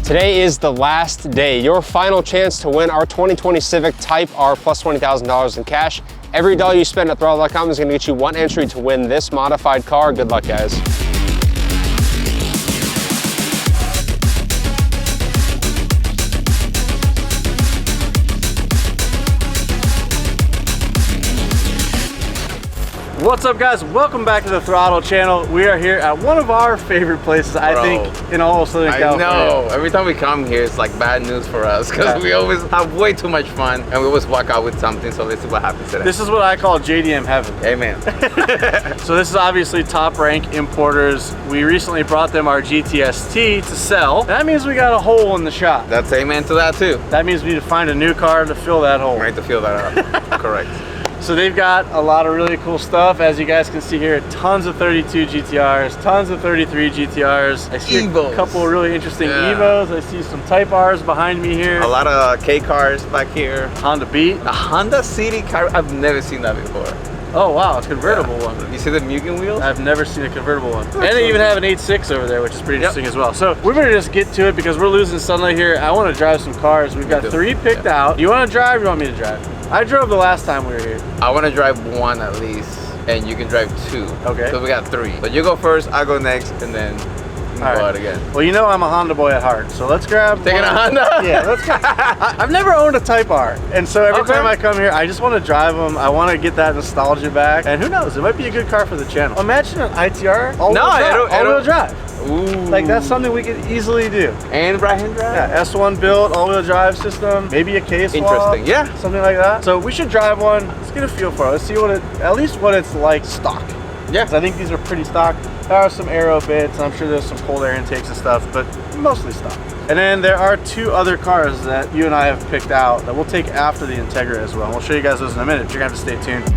Today is the last day, your final chance to win our 2020 Civic Type R plus $20,000 in cash. Every dollar you spend at throtl.com is going to get you one entry to win this modified car. Good luck, guys. What's up, guys? Welcome back to the Throttle channel. We are here at one of our favorite places, I think, in all of Southern California. I know. Every time we come here, it's like bad news for us because we always have way too much fun and we always walk out with something. So let's see what happens today. This is what I call JDM heaven. Amen. So this is obviously Top Rank Importers. We recently brought them our GTST to sell. That means we got a hole in the shop. That's amen to that too. That means we need to find a new car to fill that hole. Right, to fill that up. Correct. So they've got a lot of really cool stuff. As you guys can see here, tons of 32 GTRs, tons of 33 GTRs. I see Evos. A couple of really interesting Evos. I see some Type Rs behind me here. A lot of K cars back here. Honda Beat. A Honda City car. I've never seen that before. Oh wow, it's a convertible one. You see the Mugen wheels? I've never seen a convertible one. And they even have an 8.6 over there, which is pretty interesting as well. So we better just get to it because we're losing sunlight here. I want to drive some cars. We've got 3 picked out. You want to drive or you want me to drive? I drove the last time we were here. I want to drive 1 at least, and you can drive 2. Okay. So we got 3. So you go first, I go next, and then go out again. Well, you know I'm a Honda boy at heart, so let's grab Taking a Honda? Yeah, let's go. I've never owned a Type R, and so every time I come here, I just want to drive them. I want to get that nostalgia back, and who knows, it might be a good car for the channel. Imagine an ITR all-wheel drive. Ooh. Like that's something we could easily do. And right-hand drive? Yeah, S1 built, all-wheel drive system, maybe a K swap. Interesting, yeah. Something like that. So we should drive one. Let's get a feel for it. Let's see what it, at least what it's like stock. Yeah. I think these are pretty stock. There are some aero bits, I'm sure there's some cold air intakes and stuff, but mostly stock. And then there are 2 other cars that you and I have picked out that we'll take after the Integra as well. We'll show you guys those in a minute. You're gonna have to stay tuned.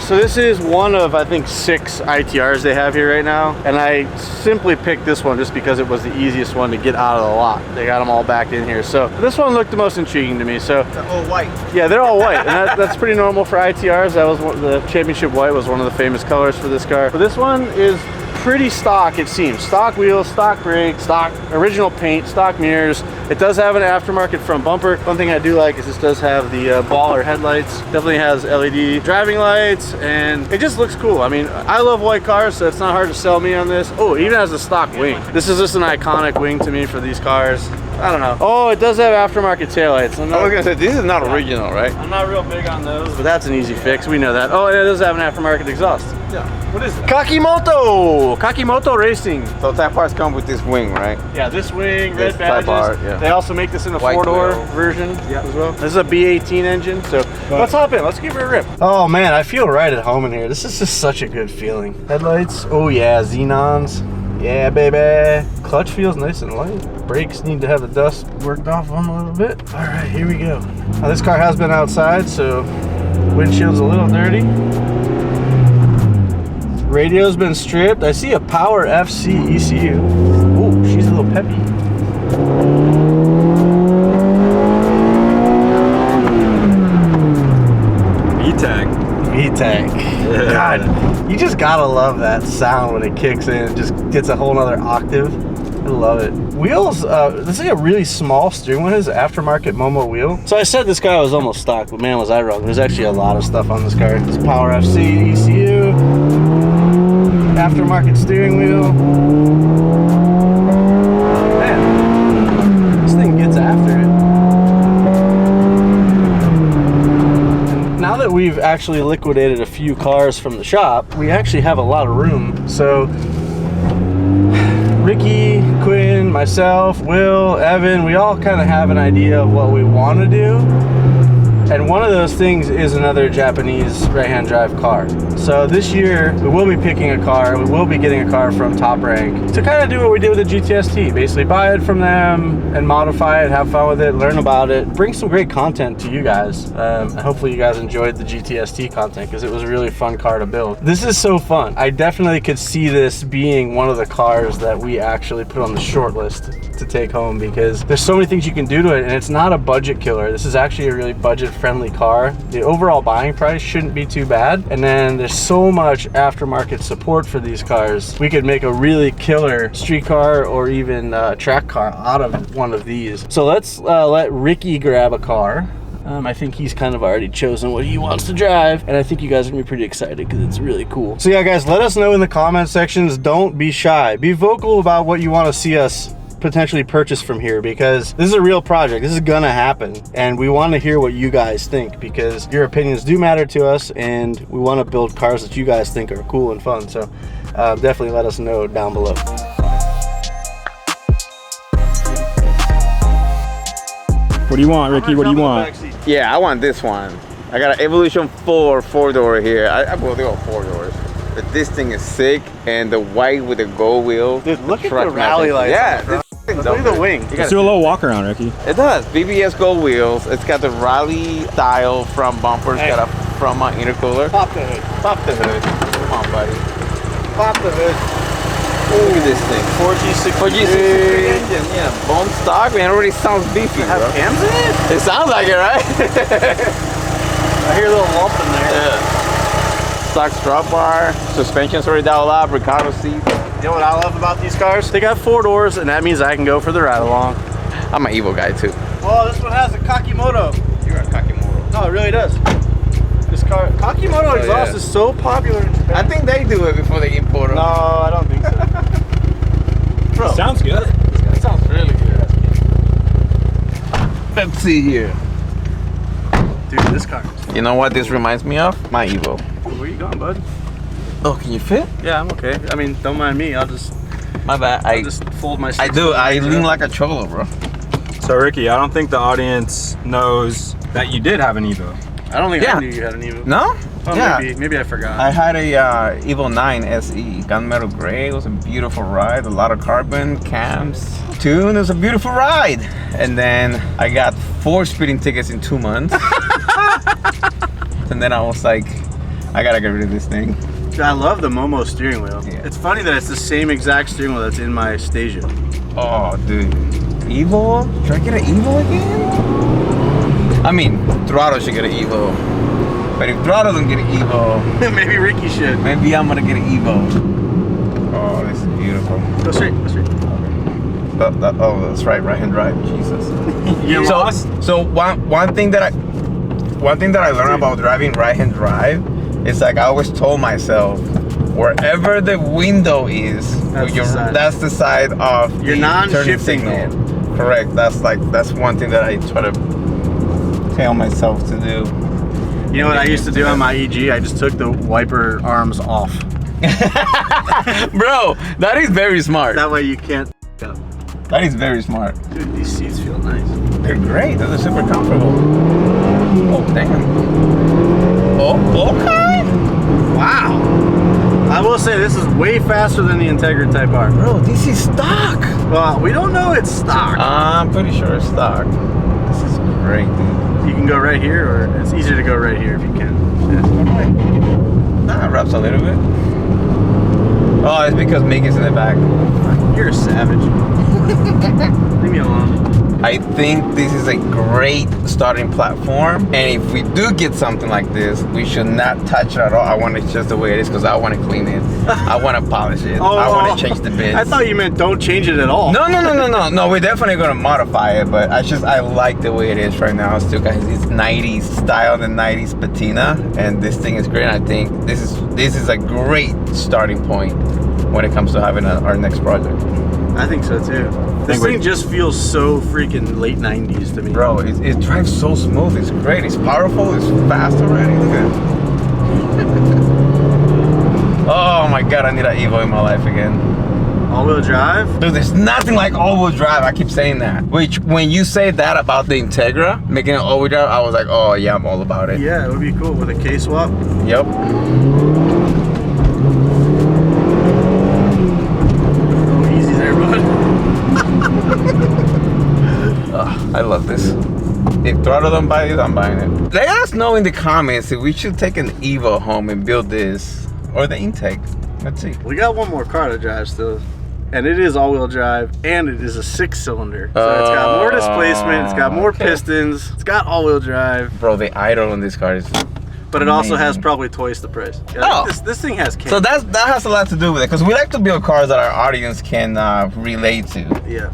So this is one of, I think, 6 ITRs they have here right now. And I simply picked this one just because it was the easiest one to get out of the lot. They got them all backed in here. So this one looked the most intriguing to me. So they're all white. Yeah, they're all white. And that's pretty normal for ITRs. That was the championship white was one of the famous colors for this car. But this one is pretty stock, it seems. Stock wheels, stock brakes, stock original paint, stock mirrors. It does have an aftermarket front bumper. One thing I do like is this does have the baller headlights. Definitely has LED driving lights, and it just looks cool. I mean, I love white cars, so it's not hard to sell me on this. Oh, it even has a stock wing. This is just an iconic wing to me for these cars. I don't know. Oh, it does have aftermarket taillights. I was gonna say, this is not original, right? I'm not real big on those, but that's an easy fix. We know that. Oh, and it does have an aftermarket exhaust. Yeah. What is that? Kakimoto Racing. So Type Rs come with this wing, right? Yeah, this wing, red This Type badges. R, yeah. They also make this in a White 4-door wheel. version as well. This is a B18 engine, so let's hop in. Let's give it a rip. Oh man, I feel right at home in here. This is just such a good feeling. Headlights, oh yeah, xenons. Yeah, baby. Clutch feels nice and light. Brakes need to have the dust worked off them a little bit. All right, here we go. Now this car has been outside, so windshield's a little dirty. Radio's been stripped. I see a Power FC ECU. Ooh, she's a little peppy. VTEC. Yeah. God, you just gotta love that sound when it kicks in. It just gets a whole nother octave. I love it. Wheels, this is like a really small steering wheel. It's an aftermarket Momo wheel. So I said this guy was almost stock, but man was I wrong. There's actually a lot of stuff on this car. It's Power FC, ECU, aftermarket steering wheel. Man, this thing gets after it. Now that we've actually liquidated a few cars from the shop, we actually have a lot of room. So Ricky, Quinn, myself, Will, Evan, we all kind of have an idea of what we want to do. And one of those things is another Japanese right-hand drive car. So this year we will be picking a car. We will be getting a car from Top Rank to kind of do what we did with the GTST. Basically buy it from them and modify it, have fun with it, learn about it, bring some great content to you guys. And hopefully you guys enjoyed the GTST content because it was a really fun car to build. This is so fun. I definitely could see this being one of the cars that we actually put on the short list to take home because there's so many things you can do to it, and it's not a budget killer. This is actually a really budget friendly car. The overall buying price shouldn't be too bad, and then there's so much aftermarket support for these cars. We could make a really killer street car or even track car out of one of these. So let's let Ricky grab a car. I think he's kind of already chosen what he wants to drive, and I think you guys are gonna be pretty excited because it's really cool. So yeah, guys, let us know in the comment sections. Don't be shy. Be vocal about what you want to see us potentially purchase from here, because this is a real project. This is gonna happen, and we want to hear what you guys think because your opinions do matter to us, and we want to build cars that you guys think are cool and fun. So definitely let us know down below. What do you want, Ricky? What do you want? Yeah, I want this one. I got an Evolution 4 4-door here. Well, they all 4 doors. But this thing is sick, and the white with the gold wheel. Dude, look at the rally lights. Yeah, look at the wing. Let's do a little walk around, Ricky. It does. BBS gold wheels. It's got the rally style front bumper. It's got a front mount intercooler. Pop the hood. Pop the hood. Come on, buddy. Pop the hood. Look at this thing. 4G63 engine. Yeah, bone stock, man. It already sounds beefy, Have bro. cams in it? It sounds like it, right? I hear a little lump in there. Yeah. Stock strut bar. Suspension's already dialed up. Ricardo seat. You know what I love about these cars? They got 4 doors, and that means I can go for the ride along. I'm an Evo guy, too. Oh, this one has a Kakimoto. You're a Kakimoto. No, it really does. This car, Kakimoto exhaust is so popular in Japan. I think they do it before they import them. No, I don't think so. Bro, Sounds good. That sounds really good. Let's see here. Dude, this car. You know what this reminds me of? My Evo. Where you going, bud? Oh, can you fit? Yeah, I'm okay. I mean, don't mind me. I'll just My bad. I'll just fold my I seats. do. I lean like a cholo, bro. So, Ricky, I don't think the audience knows that you did have an Evo. I don't think Yeah. I knew you had an Evo. No? Oh, Yeah. maybe I forgot. I had a Evo 9 SE, gunmetal gray. It was a beautiful ride, a lot of carbon, cams, tune. It was a beautiful ride. And then I got 4 speeding tickets in 2 months. And then I was like, I gotta get rid of this thing. I love the Momo steering wheel. Yeah. It's funny that it's the same exact steering wheel that's in my Stasia. Oh, dude. Evo? Should I get an Evo again? I mean, Throttle should get an Evo. But if Throttle doesn't get an Evo, Maybe Ricky should. maybe I'm gonna get an Evo. Oh, this is beautiful. Go straight, go straight. Oh, that's right, right-hand drive. Jesus. You So, lost? so one thing that I learned about driving right-hand drive is like I always told myself, wherever the window is, that's the side of your the non-shifting turning signal. Correct. That's one thing that I try to tell myself to do. You know what I used to do on my EG? I just took the wiper arms off. Bro, that is very smart. That way you can't up. That is very smart. Dude, these seats feel nice. They're great. They're super comfortable. Oh, damn. Oh, okay. Wow. I will say this is way faster than the Integra Type R. Bro, this is stock. Well, we don't know it's stock. I'm pretty sure it's stock. This is great, dude. You can go right here, or it's easier to go right here if you can. Nah, it wraps a little bit. Oh, it's because Mickey's in the back. You're a savage. Leave me alone. I think this is a great starting platform, and if we do get something like this, we should not touch it at all. I want it just the way it is because I want to clean it. I want to polish it. I want to change the bits. I thought you meant don't change it at all. No. No, we're definitely gonna modify it, but I like the way it is right now. Still got this 90s style, the 90s patina, and this thing is great. I think this is a great starting point when it comes to having our next project. I think so too. This thing just feels so freaking late 90s to me. Bro, it drives so smooth. It's great. It's powerful. It's fast already. Look at it. Oh my God, I need an Evo in my life again. All-wheel drive? Dude, there's nothing like all-wheel drive. I keep saying that. Which, when you say that about the Integra, making it all-wheel drive, I was like, oh yeah, I'm all about it. Yeah, it would be cool with a K-swap. Yep. Oh, easy there, bud. Oh, I love this. If Throttle don't buy this, I'm buying it. Let us know in the comments if we should take an Evo home and build this, or the Intake. Let's see. We got one more car to drive still. And it is all-wheel drive, and it is a 6-cylinder. So it's got more displacement, it's got more pistons, it's got all-wheel drive. Bro, the idle on this car is But it also has probably twice the price. Yeah, this thing has So that has a lot to do with it, because we like to build cars that our audience can relate to. Yeah.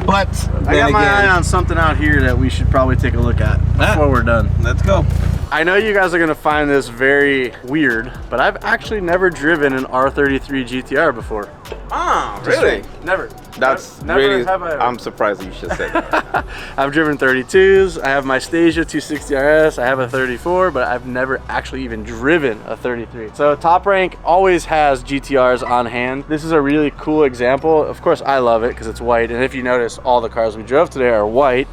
But I got my eye on something out here that we should probably take a look at before we're done. Let's go. I know you guys are gonna find this very weird, but I've actually never driven an R33 GTR before. Oh, really? Never. That's never really, have I. I'm surprised you should say that. I've driven 32s, I have my Stasia 260 RS, I have a 34, but I've never actually even driven a 33. So Top Rank always has GTRs on hand. This is a really cool example. Of course, I love it because it's white, and if you notice, all the cars we drove today are white.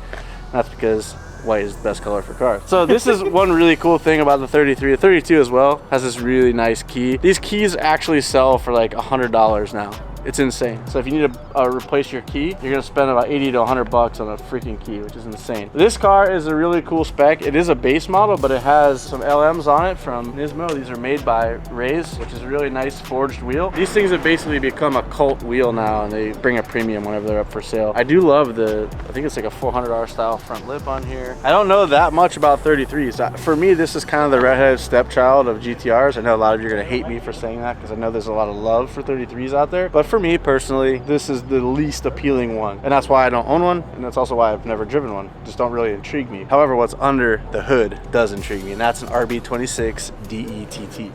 That's because white is the best color for cars. So this is one really cool thing about the 33. The 32 as well has this really nice key. These keys actually sell for like $100 now. It's insane. So if you need to replace your key, you're gonna spend about 80 to 100 bucks on a freaking key, which is insane. This car is a really cool spec. It is a base model, but it has some LMs on it from Nismo. These are made by Rays, which is a really nice forged wheel. These things have basically become a cult wheel now, and they bring a premium whenever they're up for sale. I do love I think it's like a 400R style front lip on here. I don't know that much about 33s. For me, this is kind of the redheaded stepchild of GTRs. I know a lot of you are gonna hate me for saying that because I know there's a lot of love for 33s out there, but for me personally, this is the least appealing one, and that's why I don't own one, and that's also why I've never driven one. Just don't really intrigue me. However, what's under the hood does intrigue me, and that's an RB26 DETT.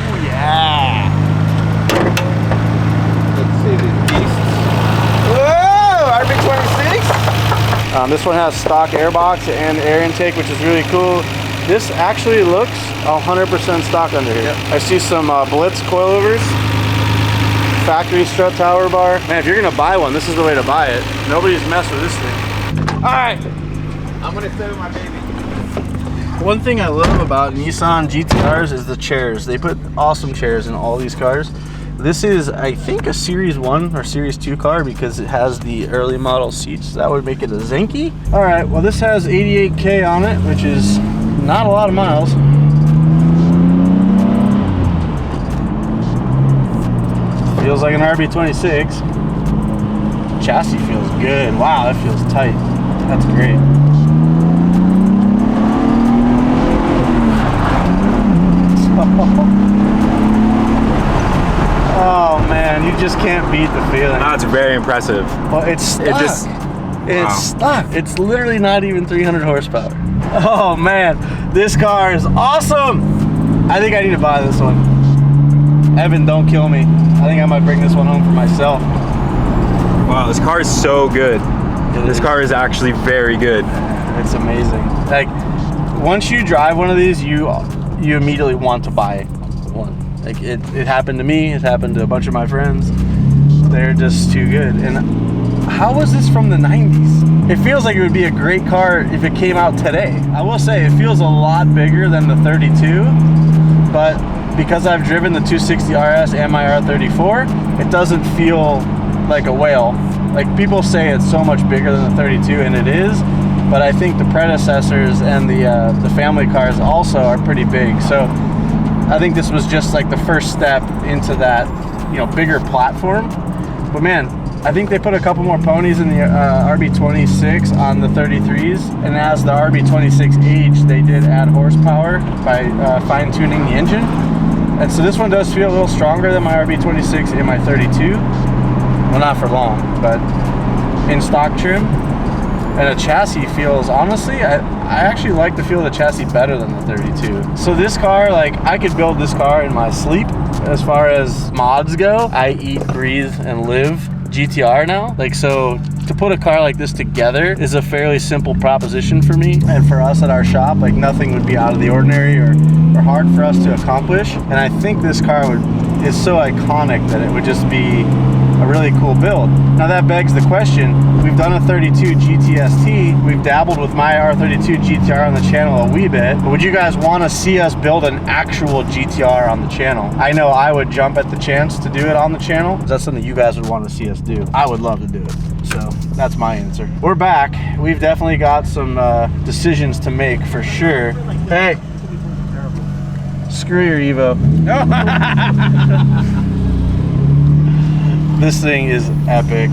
Oh yeah! Let's see this beast. Whoa, RB26. This one has stock airbox and air intake, which is really cool. This actually looks 100% stock under here. Yep. I see some Blitz coilovers. Factory strut tower bar. Man, if you're gonna buy one, this is the way to buy it. Nobody's messed with this thing. All right, I'm gonna stay with my baby. one thing I love about Nissan GTRs is the chairs. They put awesome chairs in all these cars. This is, I think, a Series 1 or Series 2 car because it has the early model seats. That would make it a Zenki. All right, well, this has 88K on it, which is not a lot of miles. Feels like an RB26. Chassis feels good. Wow, that feels tight. That's great. Oh man, you just can't beat the feeling. That's very impressive. Well, it's stuck. Stuck. It's literally not even 300 horsepower. Oh man, this car is awesome. I think I need to buy this one. Evan, don't kill me. I think I might bring this one home for myself. Wow, this car is so good. This car is actually very good. It's amazing. Like, once you drive one of these, you immediately want to buy one. Like, it happened to me. It happened to a bunch of my friends. They're just too good. And how was this from the 90s? It feels like it would be a great car if it came out today. I will say, it feels a lot bigger than the 32, but because I've driven the 260 RS and my R34, it doesn't feel like a whale. Like, people say it's so much bigger than the 32, and it is, but I think the predecessors and the family cars also are pretty big. So I think this was just like the first step into that, you know, bigger platform. But man, I think they put a couple more ponies in the RB26 on the 33s, and as the RB26 aged, they did add horsepower by fine-tuning the engine. And so this one does feel a little stronger than my RB26 and my 32. Well, not for long, but in stock trim. And the chassis feels, honestly, I actually like the feel of the chassis better than the 32. So this car, like, I could build this car in my sleep. As far as mods go, I eat, breathe, and live GTR now. Like, so to put a car like this together is a fairly simple proposition for me and for us at our shop. Like, nothing would be out of the ordinary or hard for us to accomplish. And I think this car would is so iconic that it would just be a really cool build. Now that begs the question, we've done a 32 GTST, we've dabbled with my R33 GTR on the channel a wee bit, but would you guys want to see us build an actual GTR on the channel? I know I would jump at the chance to do it on the channel. Is that something you guys would want to see us do? I would love to do it. So that's my answer. We're back. We've definitely got some decisions to make for sure. Hey, screw your Evo. This thing is epic.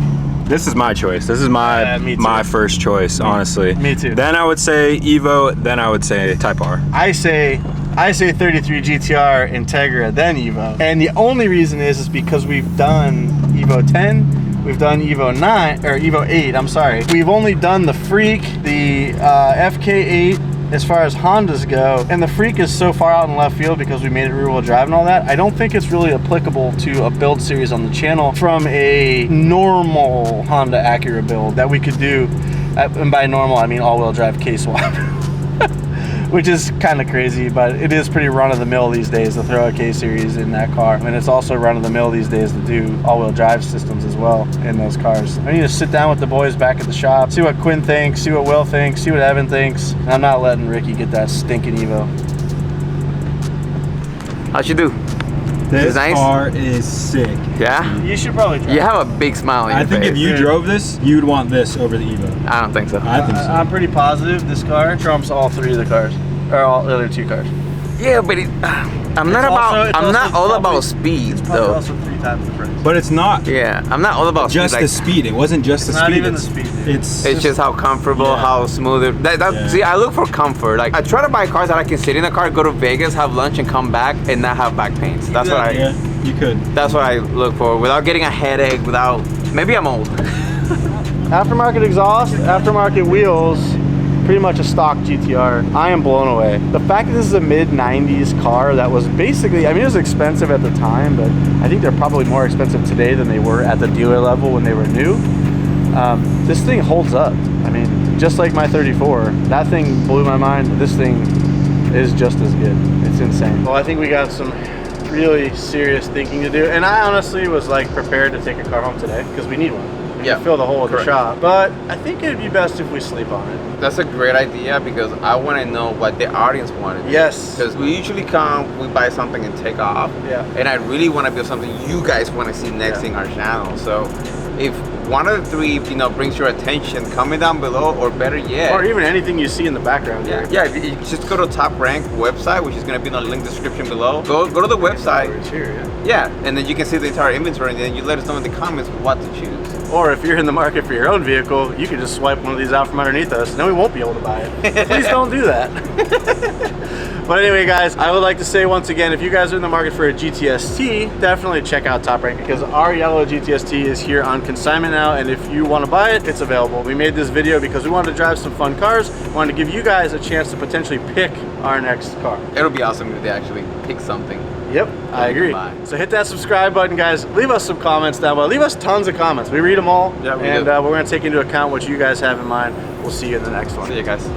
This is my choice. This is my my first choice, honestly. Me too. Then I would say Evo, then I would say Type R. I say 33 GTR, Integra, then Evo. And the only reason is because we've done Evo 10, we've done Evo 9, or Evo 8, I'm sorry. We've only done the Freak, the FK8, as far as Hondas go, and the Freak is so far out in left field because we made it rear wheel drive and all that. I don't think it's really applicable to a build series on the channel from a normal Honda Acura build that we could do, and by normal I mean all-wheel drive K-swap. Which is kind of crazy, but it is pretty run-of-the-mill these days to throw a K-Series in that car. And it's also run-of-the-mill these days to do all-wheel drive systems as well in those cars. I need to sit down with the boys back at the shop, see what Quinn thinks, see what Will thinks, see what Evan thinks. And I'm not letting Ricky get that stinking Evo. How'd you do? This nice? car is sick. Yeah? You should probably drive. You have a big smile on your I think face. if you drove this, you'd want this over the Evo. I don't think so. I think so. I'm pretty positive this car trumps all three of the cars, or all the other two cars. Yeah, but I'm not all about speed though. Also 3 times the price. But it's not Yeah, I'm not all about just speed. the speed. It wasn't just the Not speed. even the speed. It's It's just how comfortable, Yeah. how smooth it. Yeah. See, I look for comfort. Like I try to buy cars that I can sit in the car, go to Vegas, have lunch, and come back and not have back pains. That's what I. yeah, you could. That's what I look for, without getting a headache. Without maybe I'm old. Aftermarket exhaust, aftermarket wheels, pretty much a stock GTR. I am blown away. The fact that this is a mid-90s car that was basically, I mean, it was expensive at the time, but I think they're probably more expensive today than they were at the dealer level when they were new. This thing holds up. I mean, just like my 34, that thing blew my mind. This thing is just as good. It's insane. Well, I think we got some really serious thinking to do, and I honestly was like prepared to take a car home today because we need one. We Yeah, can fill the hole of the correct. shop, but I think it'd be best if we sleep on it. That's a great idea because I want to know what the audience wanted. Yes. Because we usually come, we buy something and take off. Yeah. And I really want to build something you guys want to see next in our channel. So if one of the three, brings your attention, comment down below, or better yet. Or even anything you see in the background here. Yeah, if you just go to Top Rank website, which is going to be in the link description below. Go to the website. It's here, yeah. Yeah, and then you can see the entire inventory, and then you let us know in the comments what to choose. Or if you're in the market for your own vehicle, you can just swipe one of these out from underneath us, and then we won't be able to buy it. Please don't do that. But anyway, guys, I would like to say once again, if you guys are in the market for a GTST, definitely check out Top Rank because our yellow GTST is here on consignment now, and if you want to buy it, it's available. We made this video because we wanted to drive some fun cars. We wanted to give you guys a chance to potentially pick our next car. It'll be awesome if they actually pick something. Yep, I agree. Bye. So hit that subscribe button, guys. Leave us some comments down below. Leave us tons of comments. We read them all. Yeah, we and do. we're going to take into account what you guys have in mind. We'll see you in the next one. See you guys.